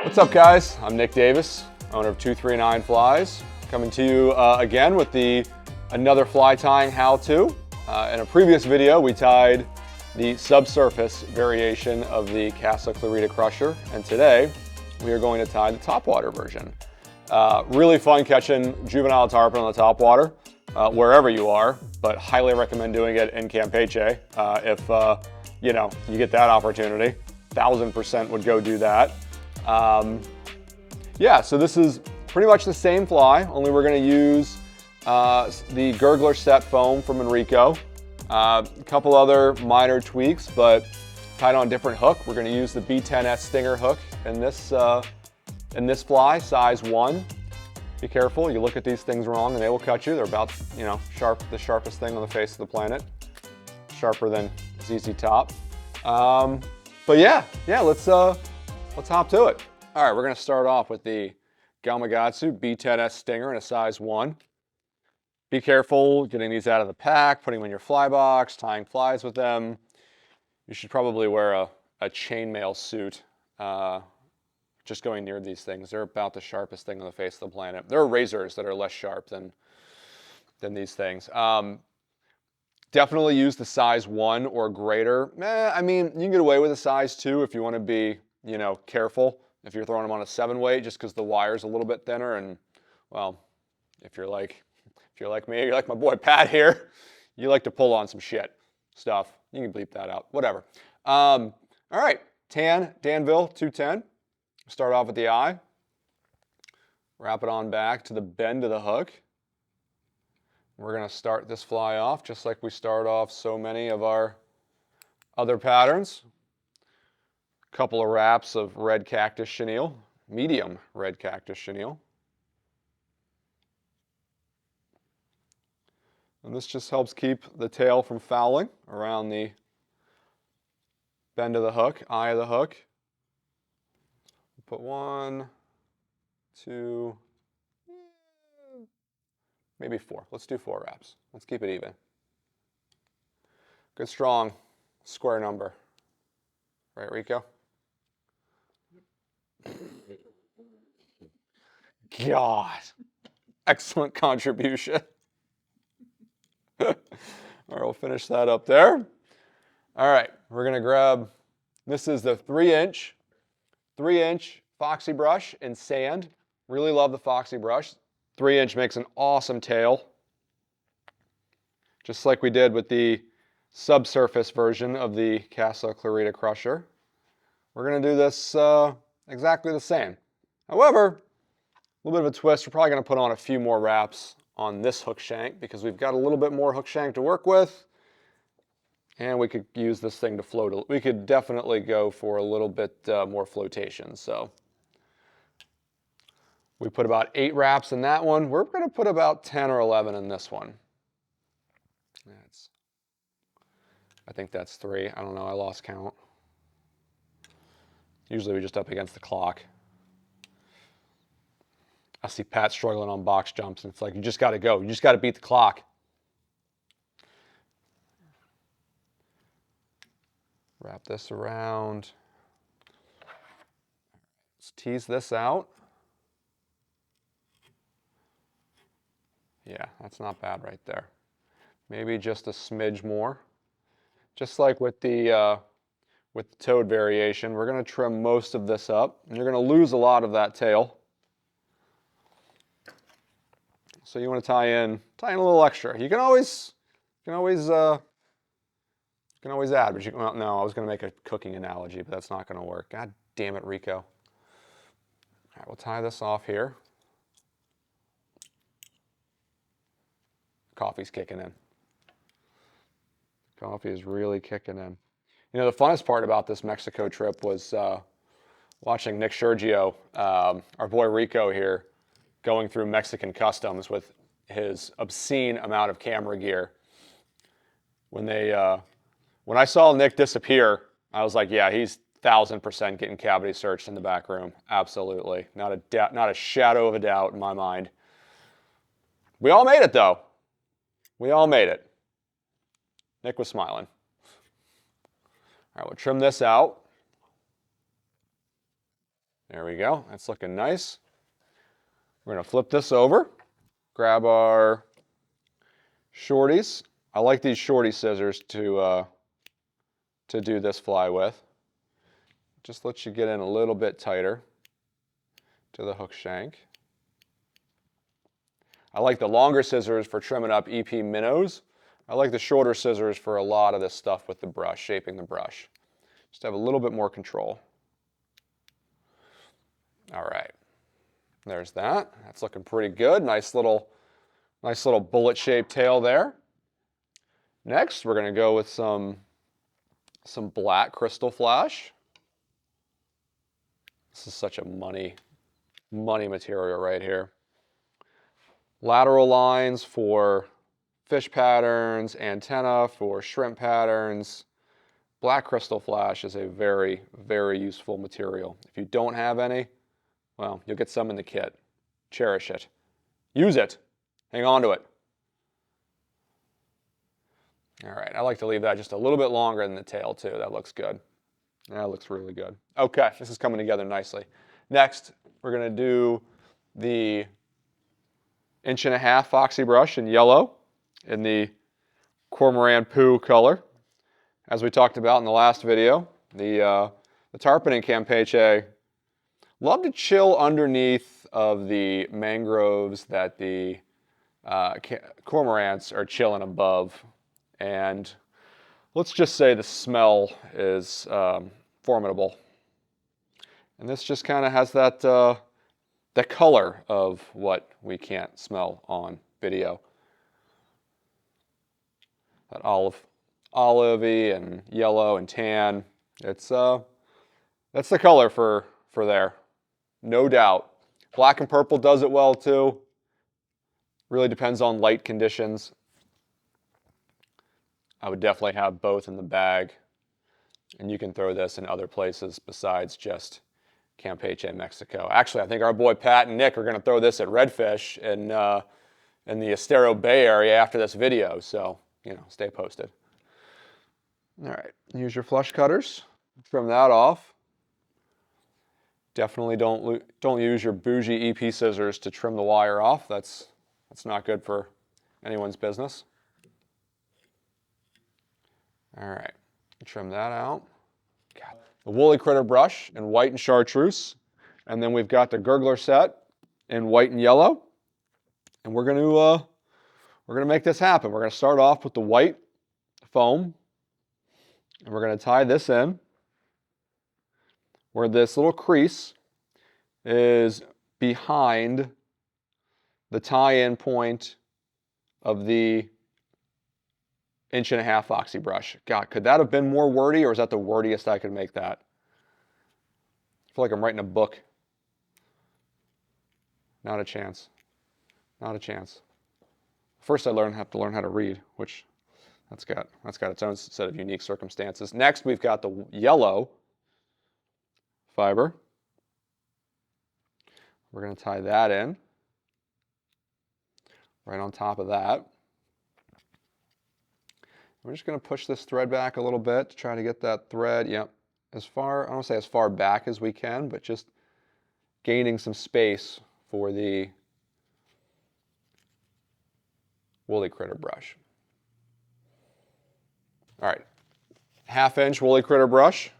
What's up, guys? I'm Nick Davis, owner of 239 Flies, coming to you again with another fly tying how-to. In a previous video, we tied the subsurface variation of the Casa Clorinda crusher, and today we are going to tie the TopWater version. Really fun catching juvenile tarpon on the TopWater, wherever you are, but highly recommend doing it in Campeche if you know, you get that opportunity. 1000% would go do that. Yeah, so this is pretty much the same fly, only we're going to use the gurgler set foam from Enrico. A couple other minor tweaks, but tied on a different hook. We're going to use the B10S Stinger hook in this fly, size 1. Be careful, you look at these things wrong and they will cut you. They're about, you know, the sharpest thing on the face of the planet. Sharper than ZZ Top. But yeah, let's hop to it. All right, we're gonna start off with the Gamakatsu B10S Stinger in a size 1. Be careful getting these out of the pack, putting them in your fly box, tying flies with them. You should probably wear a chainmail suit just going near these things. They're about the sharpest thing on the face of the planet. There are razors that are less sharp than these things. Definitely use the size 1 or greater. I mean, you can get away with a size 2 if you want to be, you know, careful. If you're throwing them on a 7-weight, just because the wire's a little bit thinner, and well, if you're like me, you're like my boy Pat here, you like to pull on some stuff. You can bleep that out, whatever. All right, tan Danville 210. Start off with the eye. Wrap it on back to the bend of the hook. We're going to start this fly off just like we start off so many of our other patterns. A couple of wraps of red cactus chenille, medium red cactus chenille. And this just helps keep the tail from fouling around the bend of the hook, eye of the hook. Put 1, 2, maybe 4. Let's do 4 wraps. Let's keep it even. Good strong square number. Right, Rico? God. Excellent contribution. All right, we'll finish that up there. All right, we're going to grab, this is the 3-inch foxy brush in sand. Really love the foxy brush. 3-inch makes an awesome tail. Just like we did with the subsurface version of the Casa Clorinda crusher. We're going to do this exactly the same. However, a little bit of a twist, we're probably going to put on a few more wraps on this hook shank because we've got a little bit more hook shank to work with. And we could use this thing to float. We could definitely go for a little bit more flotation. So we put about 8 wraps in that one. We're going to put about 10 or 11 in this one. I think that's 3. I don't know. I lost count. Usually we're just up against the clock. I see Pat struggling on box jumps, and it's like, you just got to go. You just got to beat the clock. Wrap this around. Let's tease this out. Yeah, that's not bad right there. Maybe just a smidge more. Just like with the toad variation, we're going to trim most of this up. And you're going to lose a lot of that tail. So you want to tie in a little extra. You can always add, but you, well, no, I was going to make a cooking analogy, but that's not going to work. God damn it, Rico. All right, we'll tie this off here. Coffee's kicking in. Coffee is really kicking in. You know, the funnest part about this Mexico trip was watching Nick Sergio, our boy Rico here, going through Mexican customs with his obscene amount of camera gear. When I saw Nick disappear, I was like, yeah, he's 1000% getting cavity searched in the back room. Absolutely. Not a shadow of a doubt in my mind. We all made it, though. We all made it. Nick was smiling. All right, we'll trim this out. There we go. That's looking nice. We're going to flip this over, grab our shorties. I like these shorty scissors to do this fly with. Just lets you get in a little bit tighter to the hook shank. I like the longer scissors for trimming up EP minnows. I like the shorter scissors for a lot of this stuff with the brush, shaping the brush. Just have a little bit more control. All right, there's that. That's looking pretty good. Nice little bullet-shaped tail there. Next, we're going to go with some black crystal flash. This is such a money material right here. Lateral lines for fish patterns, antenna for shrimp patterns. Black crystal flash is a very, very useful material. If you don't have any, well, you'll get some in the kit. Cherish it. Use it. Hang on to it. All right, I like to leave that just a little bit longer than the tail too. That looks good. That looks really good. Okay, this is coming together nicely. Next, we're going to do the 1.5" foxy brush in yellow in the cormorant poo color. As we talked about in the last video, the tarpon in Campeche love to chill underneath of the mangroves that the cormorants are chilling above. And let's just say the smell is formidable. And this just kind of has that the color of what we can't smell on video. That olivey and yellow and tan. That's the color for there, no doubt. Black and purple does it well too. Really depends on light conditions. I would definitely have both in the bag, and you can throw this in other places besides just Campeche, Mexico. Actually, I think our boy Pat and Nick are going to throw this at Redfish in the Estero Bay area after this video, so you know, stay posted. All right, use your flush cutters. Trim that off. Definitely don't use your bougie EP scissors to trim the wire off. That's not good for anyone's business. All right, trim that out. God. The woolly critter brush in white and chartreuse, and then we've got the gurgler set in white and yellow, and we're gonna make this happen. We're gonna start off with the white foam, and we're gonna tie this in where this little crease is behind the tie-in point of the 1.5" foxy brush. God, could that have been more wordy, or is that the wordiest I could make that? I feel like I'm writing a book. Not a chance. Not a chance. First I have to learn how to read, which that's got its own set of unique circumstances. Next we've got the yellow fiber. We're going to tie that in right on top of that. We're just going to push this thread back a little bit to try to get that thread, yep, as far, I don't want to say as far back as we can, but just gaining some space for the woolly critter brush. All right, 1/2 inch woolly critter brush,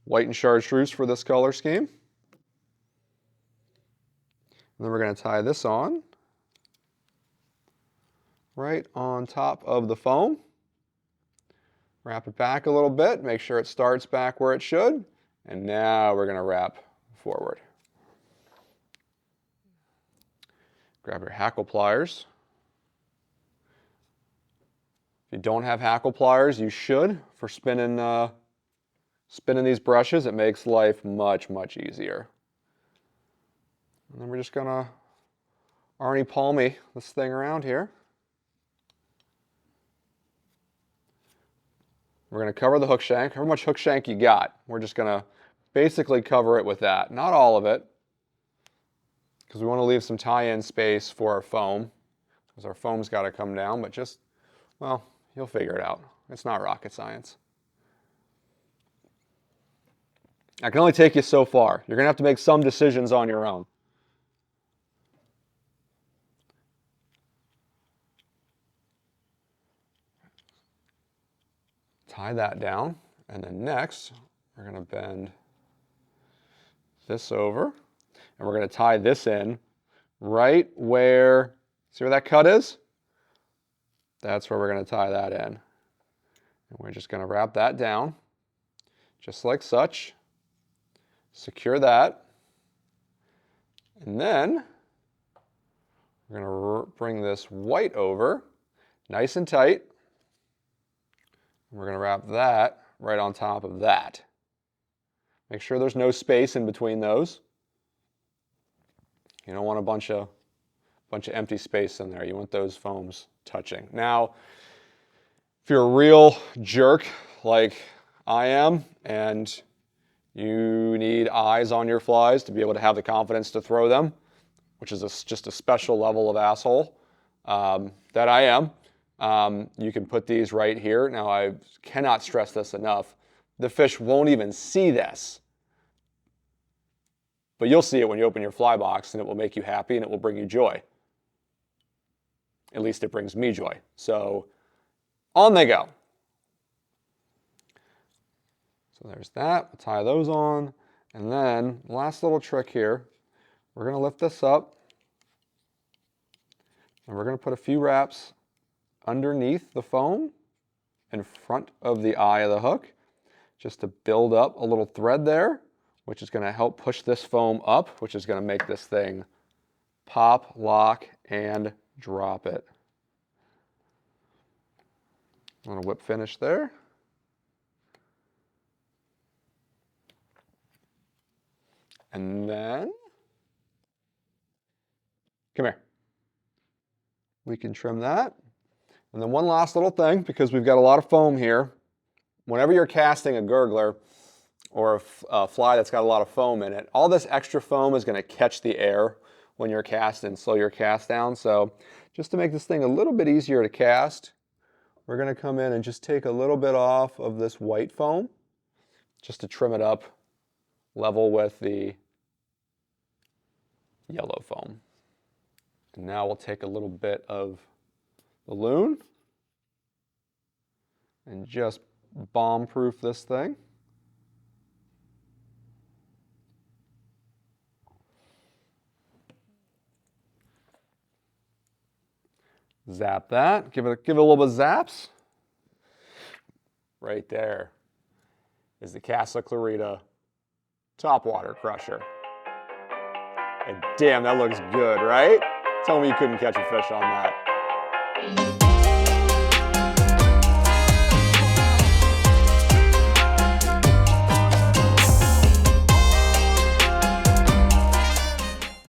white and chartreuse for this color scheme. And then we're going to tie this on right on top of the foam. Wrap it back a little bit, make sure it starts back where it should, and now we're going to wrap forward. Grab your hackle pliers. If you don't have hackle pliers, you should for spinning these brushes. It makes life much, much easier. And then we're just going to Arnie Palmy this thing around here. We're going to cover the hook shank. However much hook shank you got, we're just going to basically cover it with that. Not all of it, because we want to leave some tie-in space for our foam, because our foam's got to come down, but just, well, you'll figure it out. It's not rocket science. I can only take you so far. You're going to have to make some decisions on your own. Tie that down, and then next, we're going to bend this over, and we're going to tie this in right where, see where that cut is? That's where we're going to tie that in. And we're just going to wrap that down, just like such. Secure that. And then we're going to bring this white over, nice and tight. And we're going to wrap that right on top of that. Make sure there's no space in between those. You don't want a bunch of empty space in there. You want those foams touching. Now, if you're a real jerk like I am, and you need eyes on your flies to be able to have the confidence to throw them, which is just a special level of asshole that I am, you can put these right here. Now, I cannot stress this enough. The fish won't even see this. But you'll see it when you open your fly box, and it will make you happy, and it will bring you joy. At least it brings me joy. So on they go. So there's that. We'll tie those on. And then last little trick here, we're going to lift this up, and we're going to put a few wraps underneath the foam in front of the eye of the hook, just to build up a little thread there, which is going to help push this foam up, which is going to make this thing pop, lock, and drop it. I'm going to whip finish there. And then, come here. We can trim that. And then one last little thing, because we've got a lot of foam here. Whenever you're casting a gurgler or a fly that's got a lot of foam in it, all this extra foam is going to catch the air when you're casting and slow your cast down. So just to make this thing a little bit easier to cast, we're going to come in and just take a little bit off of this white foam just to trim it up level with the yellow foam. And now we'll take a little bit of the loon and just bomb-proof this thing. Zap that. Give it a little bit of zaps. Right there is the Casa Clorinda TopWater crusher. And damn, that looks good, right? Tell me you couldn't catch a fish on that.